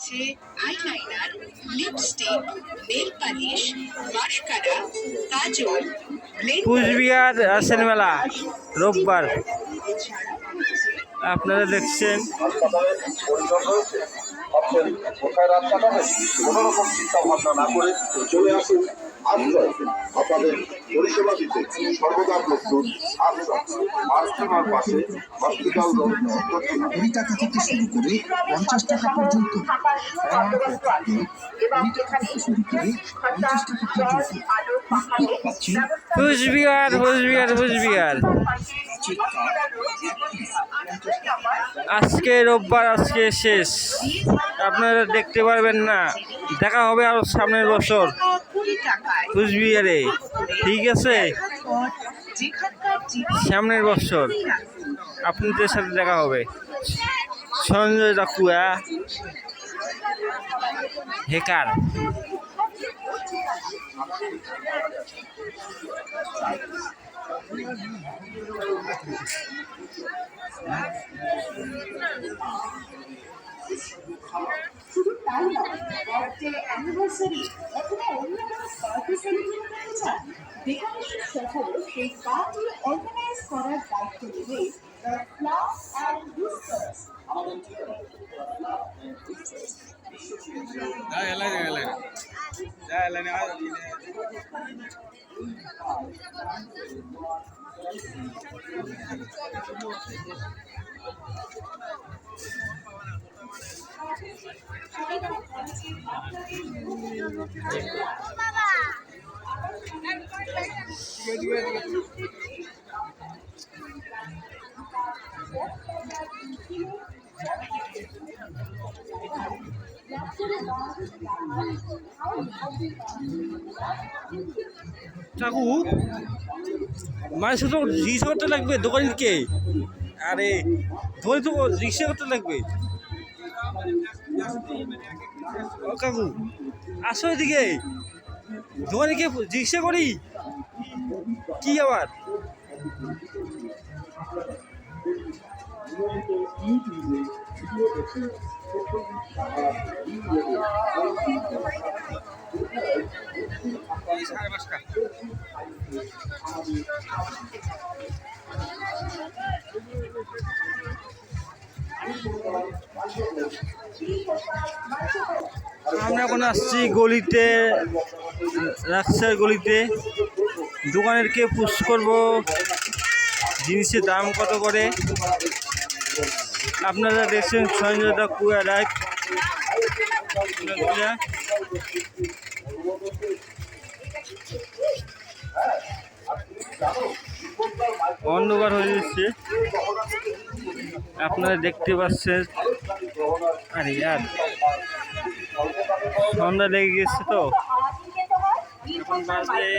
Eyeliner, lipstick, nail polish, mascara, kajal, Coochbehar রাসের মেলা রোববার আপনারা দেখছেন। কোথায় রাত কাটাবেন কোনো রকম চিন্তা ভাবনা না করে চলে আসুন আশ্রয়। আপনাদের পরিষেবা দিতে সর্বদা প্রস্তুত আশ্রয়। আশ্রমের পাশে হসপিটাল রোড 20 টাকা থেকে শুরু করে 50 টাকা পর্যন্ত। কুচবিহার কুচবিহার কুচবিহার আজকে রোববার, আজকে শেষ। আপনারা দেখতে পারবেন না, দেখা হবে আরো সামনের বছর কুচবিহারে। ঠিক আছে, সামনের বছর আপনাদের সাথে দেখা হবে। সঞ্জয় দাকুয়া হেকার। শুধু তাই নয়, বার্থডে অ্যানিভার্সারি অথবা অন্য কোনো পার্টি সেলিব্রেট করতে চান, ডেকোরেশন সহ সেই পার্টি অর্গানাইজ করার দায়িত্ব নেবে দ্য ফ্লাওয়ার অ্যান্ড হুইস্পার্স। আমাদের ঠিকানা কাকু মানে শুধু রিক্সা করতে লাগবে দোকানকে? আরে ধরে তো রিক্সা করতে লাগবে। ও কাকু আসো এদিকে, দোকানে কে রিক্সা করি কি আবার? আমরা এখন আসছি গলিতে, রাস্তার গলিতে। দোকানের কে পুশ করবো, জিনিসের দাম কত করে আপনারা দেখছেন। সঞ্জয় দাকুয়া রাইট অন্ধকার হয়ে যাচ্ছে, আপনারা দেখতে পাচ্ছেন। আরে ইয়ার সন্ধ্যা লেগে গেছে তো, এখন বাজে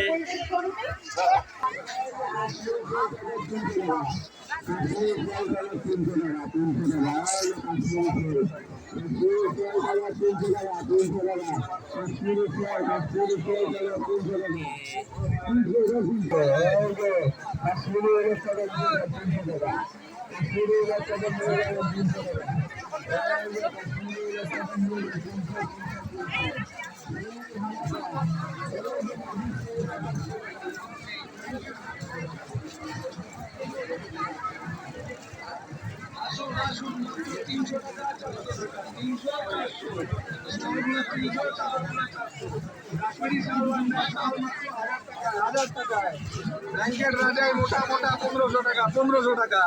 মোটা মোটা 1500 টাকা 1500 টাকা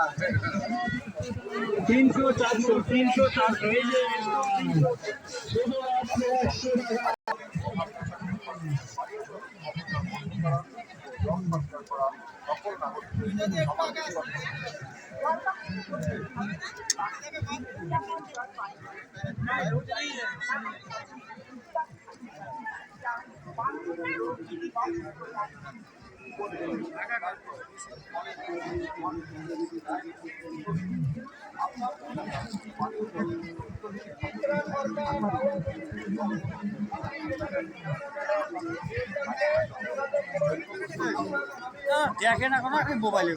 300 400 300 400 এই যে দেখেন এখন মোবাইলে